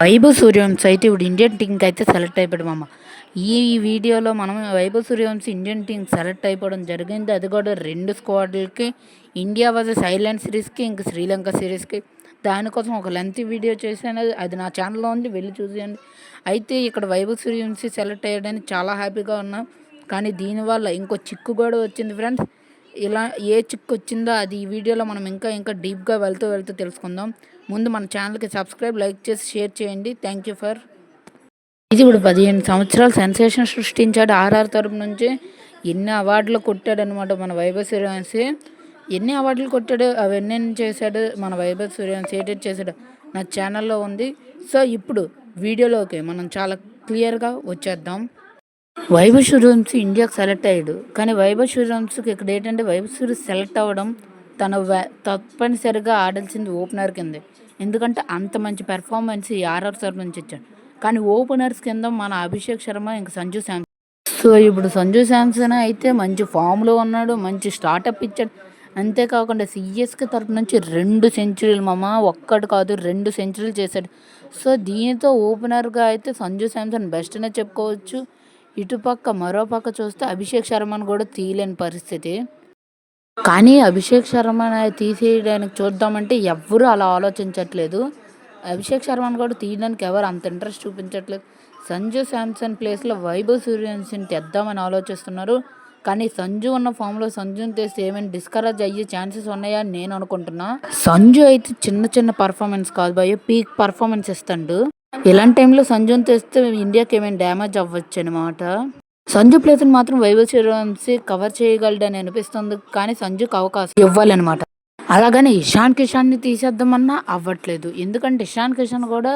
వైభవ్ సూర్యవంశీ అయితే ఇప్పుడు ఇండియన్ టీంకి అయితే సెలెక్ట్ అయిపోయాడు మామ. ఈ వీడియోలో మనం Vaibhav Suryavanshi Indian team select అయిపోవడం జరిగింది. అది కూడా 2 స్క్వాడ్లకి, ఇండియా వర్సెస్ ఐర్లాండ్ సిరీస్కి, ఇంక శ్రీలంక సిరీస్కి. దానికోసం ఒక లెంతీ వీడియో చేశాను, అది నా ఛానల్లో ఉంది, వెళ్ళి చూసేయండి. అయితే ఇక్కడ వైభవ్ సూర్యవంశీ సెలెక్ట్ అయ్యాడని చాలా హ్యాపీగా ఉన్నాం. కానీ దీనివల్ల ఇంకో చిక్కు కూడా వచ్చింది ఫ్రెండ్స్. ఇలా ఏ చిక్కు వచ్చిందో అది ఈ వీడియోలో మనం ఇంకా డీప్గా వెళ్తూ తెలుసుకుందాం. ముందు మన ఛానల్కి సబ్స్క్రైబ్, లైక్ చేసి షేర్ చేయండి. Thank you for. ఇది ఇప్పుడు 15 సంవత్సరాలు సెన్సేషన్ సృష్టించాడు ఆర్ఆర్ తరపు నుంచి. ఎన్ని అవార్డులు కొట్టాడు అనమాట మన వైభవ్ సూర్యవంశీ. ఎన్ని అవార్డులు కొట్టాడు, అవన్నీ చేశాడు మన వైభవ్ సూర్యవంశీ, ఏటేట్ చేశాడు నా ఛానల్లో ఉంది. సో ఇప్పుడు వీడియోలోకి మనం చాలా క్లియర్గా వచ్చేద్దాం. వైభవ్ సూర్యవంశీ ఇండియాకి సెలెక్ట్ అయ్యాడు. కానీ వైభవ్ సూర్యవంశీకి ఇక్కడ ఏంటంటే వైభవ్ సూర్య సెలెక్ట్ అవ్వడం తప్పనిసరిగా ఆడాల్సింది ఓపెనర్ కింద. ఎందుకంటే అంత మంచి పెర్ఫార్మెన్స్ ఈ ఆర్ఆర్ తరపు నుంచి ఇచ్చాడు. కానీ ఓపెనర్స్ కింద మన అభిషేక్ శర్మ, ఇంకా సంజు శాంసన్. సో ఇప్పుడు సంజు శాంసన్ అయితే మంచి ఫామ్లో ఉన్నాడు, మంచి స్టార్టప్ ఇచ్చాడు. అంతేకాకుండా సిఎస్కే తరపు నుంచి 2 సెంచరీలు మామ, ఒక్కటి కాదు 2 సెంచరీలు చేశాడు. సో దీనితో ఓపెనర్గా అయితే సంజు శాంసన్ బెస్ట్ అనే చెప్పుకోవచ్చు. ఇటుపక్క మరోపక్క చూస్తే అభిషేక్ శర్మను కూడా తీయలేని పరిస్థితి. కానీ అభిషేక్ శర్మను తీసేయడానికి చూద్దామంటే ఎవ్వరూ అలా ఆలోచించట్లేదు. అభిషేక్ శర్మను కూడా తీయడానికి ఎవరు అంత ఇంట్రెస్ట్ చూపించట్లేదు. సంజు శాంసన్ ప్లేస్లో వైభవ్ సూర్యవంశీని తెద్దామని ఆలోచిస్తున్నారు. కానీ సంజు ఉన్న ఫామ్లో సంజుని తెస్తే ఏమైనా డిస్కరేజ్ అయ్యే ఛాన్సెస్ ఉన్నాయా అని నేను అనుకుంటున్నా. సంజు అయితే చిన్న పర్ఫార్మెన్స్ కాదు భయ్య, పీక్ పర్ఫార్మెన్స్ ఇస్తాడు. ఇలాంటి టైంలో సంజుని తెస్తే ఇండియాకి ఏమైనా డ్యామేజ్ అవ్వచ్చు అనమాట. సంజు ప్లేస్ని మాత్రం వైభవ్ సూర్యవంశీ కవర్ చేయగలడని అనిపిస్తుంది. కానీ సంజుకి అవకాశం ఇవ్వాలన్నమాట. అలాగని ఇషాన్ కిషాన్ని తీసేద్దామన్నా అవ్వట్లేదు. ఎందుకంటే ఇషాన్ కిషాన్ కూడా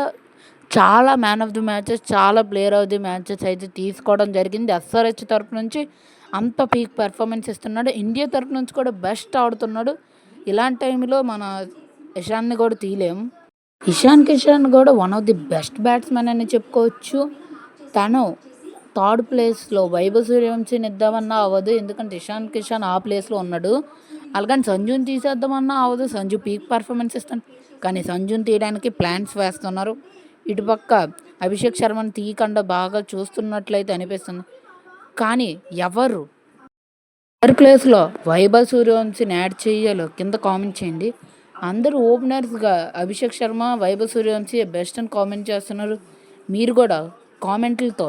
చాలా మ్యాన్ ఆఫ్ ది మ్యాచెస్, చాలా ప్లేయర్ ఆఫ్ ది మ్యాచెస్ అయితే తీసుకోవడం జరిగింది. ఎస్ఆర్హెచ్ తరపు నుంచి అంత పీక్ పెర్ఫార్మెన్స్ ఇస్తున్నాడు. ఇండియా తరపు నుంచి కూడా బెస్ట్ ఆడుతున్నాడు. ఇలాంటి టైంలో మన ఇషాన్ని కూడా తీయలేం. ఇషాన్ కిషాన్ కూడా one of the best batsmen అని చెప్పుకోవచ్చు. తను 3rd ప్లేస్లో వైభవ్ సూర్యవంశీని ఇద్దామన్నా అవ్వదు. ఎందుకంటే ఇషాన్ కిషాన్ ఆ ప్లేస్లో ఉన్నాడు. అలాగని సంజుని తీసేద్దామన్నా అవ్వదు. సంజు పీక్ పర్ఫార్మెన్స్ ఇస్తాను. కానీ సంజుని తీయడానికి ప్లాన్స్ వేస్తున్నారు. ఇటుపక్క అభిషేక్ శర్మను తీయకుండా బాగా చూస్తున్నట్లయితే అనిపిస్తుంది. కానీ ఎవరి ప్లేస్లో వైభవ్ సూర్యవంశీని యాడ్ చేయాలో కింద కామెంట్ చేయండి. అందరూ ఓపెనర్స్గా అభిషేక్ శర్మ, వైభవ్ సూర్యవంశీ బెస్ట్ అని కామెంట్ చేస్తున్నారు. మీరు కూడా కామెంట్లతో,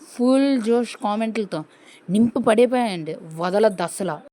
ఫుల్ జోష్ కామెంట్లతో నింపు పడిపోయండి, వదలద్దు అసలు.